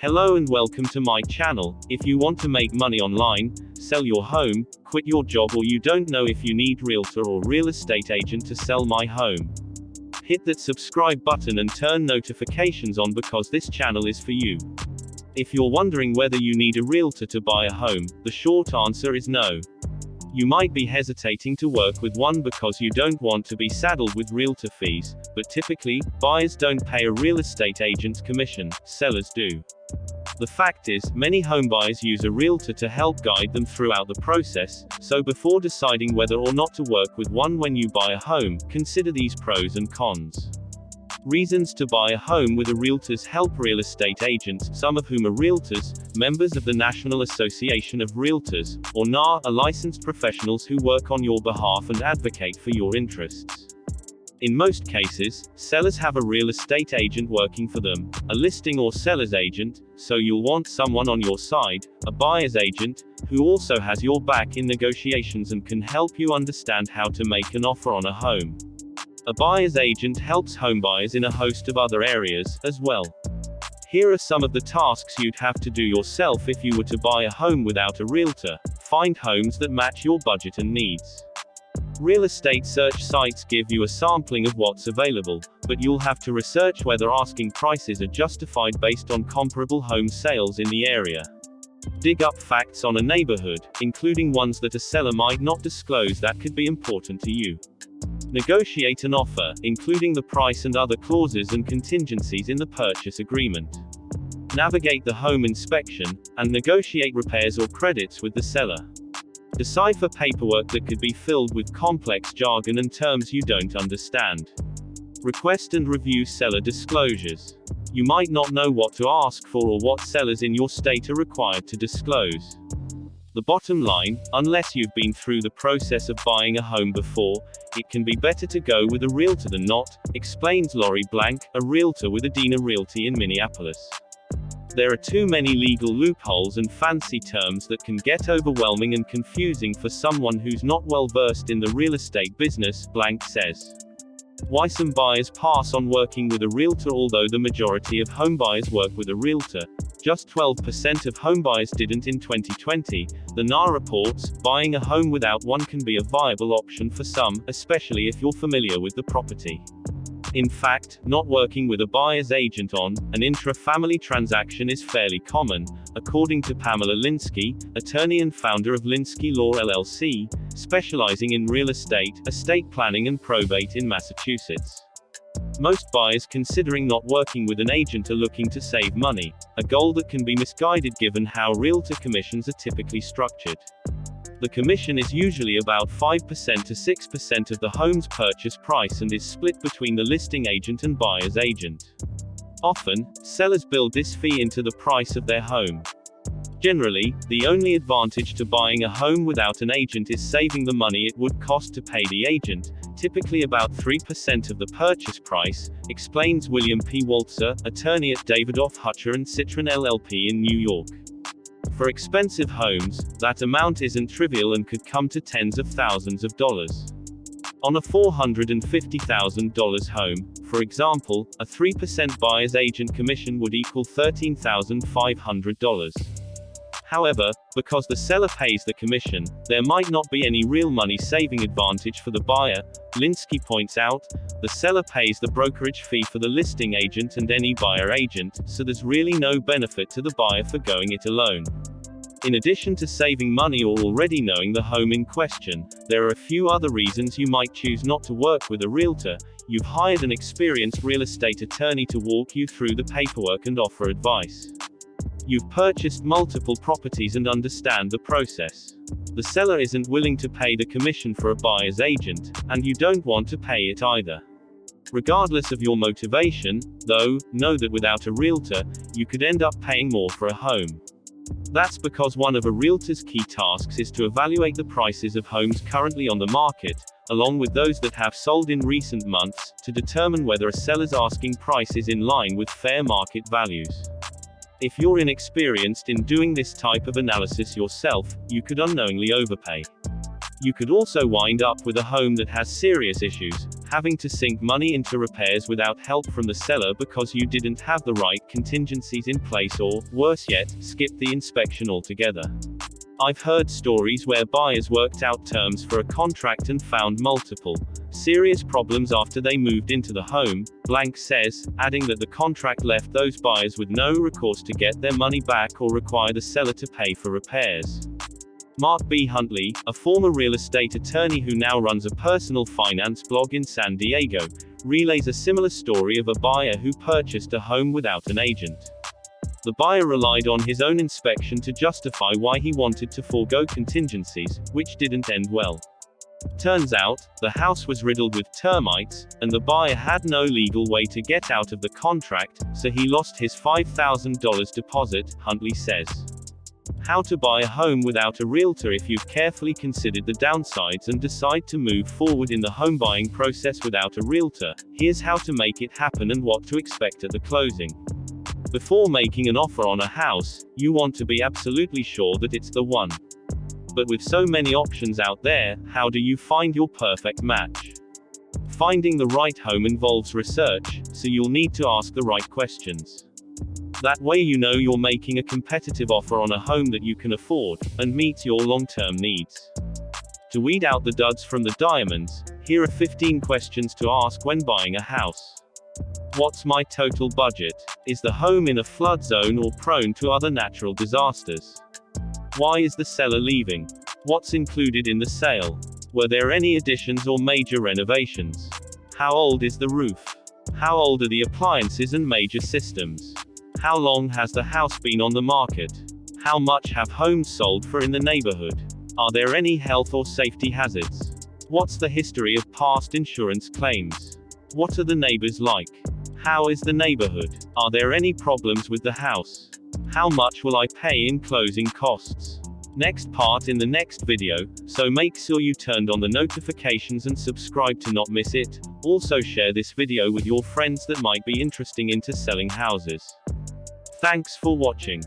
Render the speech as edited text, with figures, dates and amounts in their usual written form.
Hello and welcome to my channel. If you want to make money online, sell your home, quit your job, or you don't know if you need realtor or real estate agent to sell my home, hit that subscribe button and turn notifications on because this channel is for you. If you're wondering whether you need a realtor to buy a home, the short answer is no. You might be hesitating to work with one because you don't want to be saddled with realtor fees, but typically, buyers don't pay a real estate agent's commission, sellers do. The fact is, many homebuyers use a realtor to help guide them throughout the process, so before deciding whether or not to work with one when you buy a home, consider these pros and cons. Reasons to buy a home with a realtor's help. Real estate agents, some of whom are realtors, members of the National Association of Realtors, or NAR, are licensed professionals who work on your behalf and advocate for your interests. In most cases, sellers have a real estate agent working for them, a listing or seller's agent, so you'll want someone on your side, a buyer's agent, who also has your back in negotiations and can help you understand how to make an offer on a home. A buyer's agent helps homebuyers in a host of other areas, as well. Here are some of the tasks you'd have to do yourself if you were to buy a home without a realtor. Find homes that match your budget and needs. Real estate search sites give you a sampling of what's available, but you'll have to research whether asking prices are justified based on comparable home sales in the area. Dig up facts on a neighborhood, including ones that a seller might not disclose that could be important to you. Negotiate an offer, including the price and other clauses and contingencies in the purchase agreement. Navigate the home inspection, and negotiate repairs or credits with the seller. Decipher paperwork that could be filled with complex jargon and terms you don't understand. Request and review seller disclosures. You might not know what to ask for or what sellers in your state are required to disclose. The bottom line, unless you've been through the process of buying a home before, it can be better to go with a realtor than not, explains Lori Blank, a realtor with Adina Realty in Minneapolis. There are too many legal loopholes and fancy terms that can get overwhelming and confusing for someone who's not well versed in the real estate business, Blank says. Why some buyers pass on working with a realtor. Although the majority of homebuyers work with a realtor, just 12% of homebuyers didn't in 2020, the NAR reports. Buying a home without one can be a viable option for some, especially if you're familiar with the property. In fact, not working with a buyer's agent on an intra-family transaction is fairly common, according to Pamela Linsky, attorney and founder of Linsky Law LLC, specializing in real estate, estate planning and probate in Massachusetts. Most buyers considering not working with an agent are looking to save money, a goal that can be misguided given how realtor commissions are typically structured. The commission is usually about 5% to 6% of the home's purchase price and is split between the listing agent and buyer's agent. Often, sellers build this fee into the price of their home. Generally, the only advantage to buying a home without an agent is saving the money it would cost to pay the agent, typically about 3% of the purchase price, explains William P. Waltzer, attorney at Davidoff Hutcher and Citron LLP in New York. For expensive homes, that amount isn't trivial and could come to tens of thousands of dollars. On a $450,000 home, for example, a 3% buyer's agent commission would equal $13,500. However, because the seller pays the commission, there might not be any real money-saving advantage for the buyer. Linsky points out, the seller pays the brokerage fee for the listing agent and any buyer agent, so there's really no benefit to the buyer for going it alone. In addition to saving money or already knowing the home in question, there are a few other reasons you might choose not to work with a realtor. You've hired an experienced real estate attorney to walk you through the paperwork and offer advice. You've purchased multiple properties and understand the process. The seller isn't willing to pay the commission for a buyer's agent, and you don't want to pay it either. Regardless of your motivation, though, know that without a realtor, you could end up paying more for a home. That's because one of a realtor's key tasks is to evaluate the prices of homes currently on the market, along with those that have sold in recent months, to determine whether a seller's asking price is in line with fair market values. If you're inexperienced in doing this type of analysis yourself, you could unknowingly overpay. You could also wind up with a home that has serious issues, having to sink money into repairs without help from the seller because you didn't have the right contingencies in place, or, worse yet, skipped the inspection altogether. I've heard stories where buyers worked out terms for a contract and found multiple serious problems after they moved into the home, Blank says, adding that the contract left those buyers with no recourse to get their money back or require the seller to pay for repairs. Mark B. Huntley, a former real estate attorney who now runs a personal finance blog in San Diego, relays a similar story of a buyer who purchased a home without an agent. The buyer relied on his own inspection to justify why he wanted to forego contingencies, which didn't end well. Turns out, the house was riddled with termites, and the buyer had no legal way to get out of the contract, so he lost his $5,000 deposit, Huntley says. How to buy a home without a realtor. If you've carefully considered the downsides and decide to move forward in the home buying process without a realtor, here's how to make it happen and what to expect at the closing. Before making an offer on a house, you want to be absolutely sure that it's the one. But with so many options out there, how do you find your perfect match? Finding the right home involves research, so you'll need to ask the right questions. That way you know you're making a competitive offer on a home that you can afford, and meets your long-term needs. To weed out the duds from the diamonds, here are 15 questions to ask when buying a house. What's my total budget? Is the home in a flood zone or prone to other natural disasters? Why is the seller leaving? What's included in the sale? Were there any additions or major renovations? How old is the roof? How old are the appliances and major systems? How long has the house been on the market? How much have homes sold for in the neighborhood? Are there any health or safety hazards? What's the history of past insurance claims? What are the neighbors like? How is the neighborhood? Are there any problems with the house? How much will I pay in closing costs? Next part in the next video, so make sure you turned on the notifications and subscribe to not miss it. Also share this video with your friends that might be interested into selling houses. Thanks for watching.